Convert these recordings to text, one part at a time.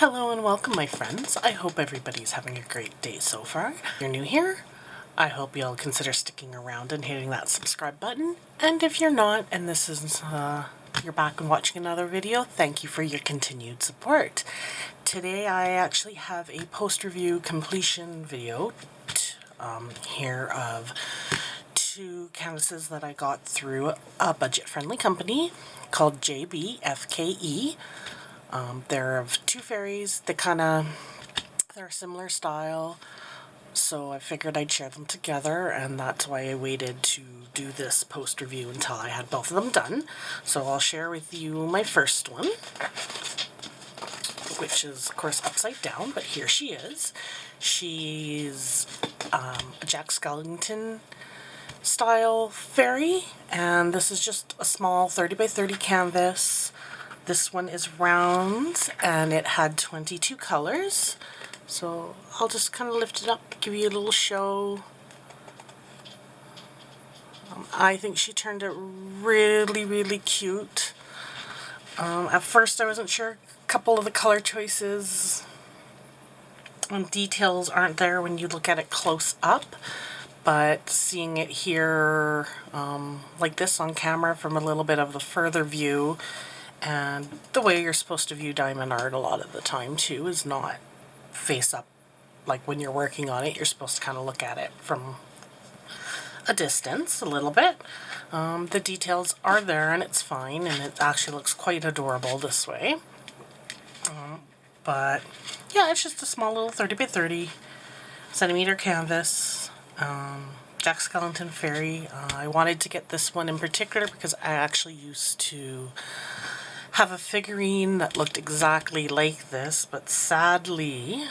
Hello and welcome, my friends. I hope everybody's having a great day so far. If you're new here, I hope you'll consider sticking around and hitting that subscribe button. And if you're not, and this is you're back and watching another video, thank you for your continued support. Today I actually have a post-review completion video here of two canvases that I got through a budget-friendly company called GBFKE. They're of two fairies. They're a similar style, so I figured I'd share them together, and that's why I waited to do this post review until I had both of them done. So I'll share with you my first one, which is of course upside down, but here she is. She's a Jack Skellington style fairy, and this is just a small 30 by 30 canvas. This one is round, and it had 22 colors. So I'll just kind of lift it up, give you a little show. I think she turned out really, really cute. At first I wasn't sure. A couple of the color choices and details aren't there when you look at it close up. But seeing it here like this on camera from a little bit of the further view, and the way you're supposed to view diamond art a lot of the time too is not face up. Like when you're working on it, you're supposed to kind of look at it from a distance a little bit. The details are there and it's fine, and it actually looks quite adorable this way. But yeah, it's just a small little 30 by 30 centimeter canvas. Jack Skellington fairy. I wanted to get this one in particular because I actually used to have a figurine that looked exactly like this, but sadly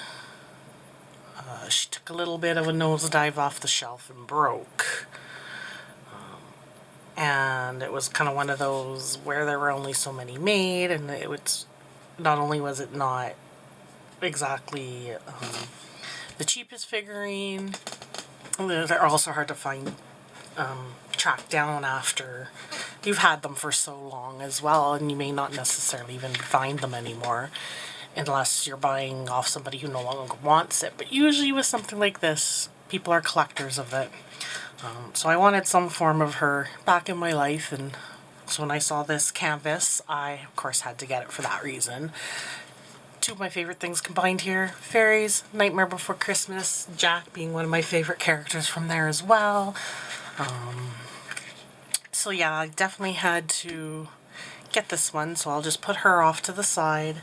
she took a little bit of a nosedive off the shelf and broke. And it was kind of one of those where there were only so many made, and it was not only was it not exactly the cheapest figurine, they're also hard to find, track down after you've had them for so long as well, and you may not necessarily even find them anymore unless you're buying off somebody who no longer wants it. But usually with something like this, people are collectors of it. So I wanted some form of her back in my life, and so when I saw this canvas, I of course had to get it for that reason. Two of my favorite things combined here: Fairies, Nightmare Before Christmas, Jack being one of my favorite characters from there as well. So yeah, I definitely had to get this one, so I'll just put her off to the side.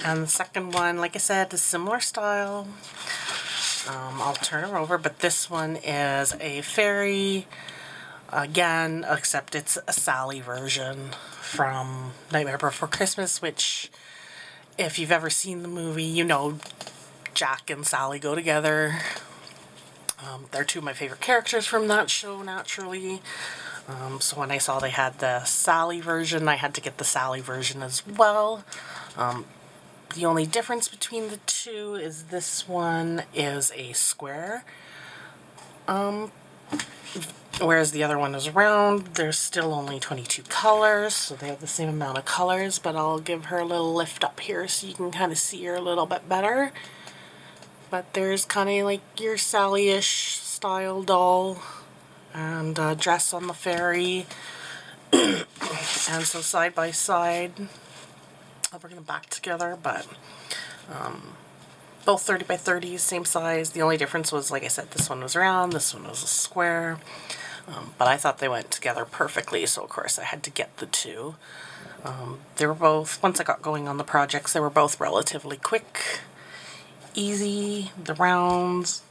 And the second one, like I said, is similar style. I'll turn her over, but this one is a fairy, again, except it's a Sally version from Nightmare Before Christmas, which, if you've ever seen the movie, you know Jack and Sally go together. They're two of my favorite characters from that show, naturally. So when I saw they had the Sally version, I had to get the Sally version as well. The only difference between the two is this one is a square, whereas the other one is round. There's still only 22 colors, so they have the same amount of colors, but I'll give her a little lift up here so you can kind of see her a little bit better. But there's kind of like your Sally-ish style doll and dress on the fairy. And so side by side, I'll bring them back together, but both 30 by 30, same size. The only difference was, like I said, this one was round, this one was a square. But I thought they went together perfectly, so of course I had to get the two. They were both, once I got going on the projects, they were both relatively quick, easy. The rounds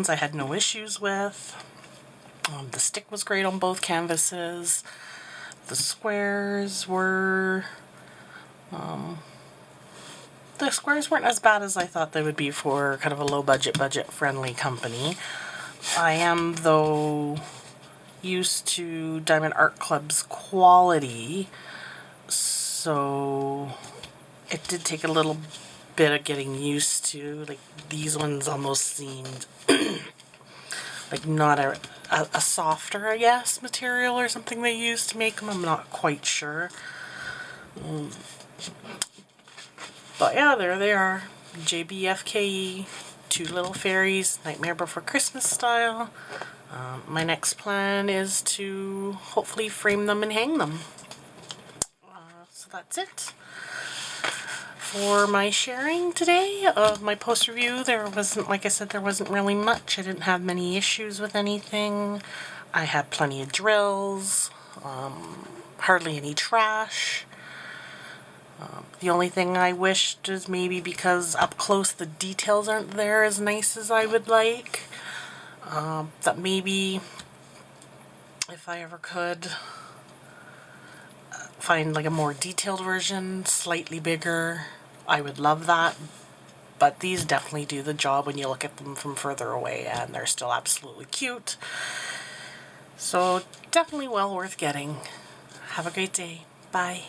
I had no issues with. The stick was great on both canvases. The squares were, the squares weren't as bad as I thought they would be for kind of a low budget, friendly company. I am, though, used to Diamond Art Club's quality, so it did take a little bit of getting used to. Like, these ones almost seemed like not a softer, I guess, material or something they used to make them. I'm not quite sure. But yeah, there they are. GBFKE, two little fairies, Nightmare Before Christmas style. My next plan is to hopefully frame them and hang them. So that's it for my sharing today of my post review. There wasn't, like I said, there wasn't really much. I didn't have many issues with anything. I had plenty of drills, hardly any trash. The only thing I wished is maybe because up close the details aren't there as nice as I would like. That maybe if I ever could find like a more detailed version, slightly bigger, I would love that. But these definitely do the job when you look at them from further away, and they're still absolutely cute. So definitely well worth getting. Have a great day. Bye.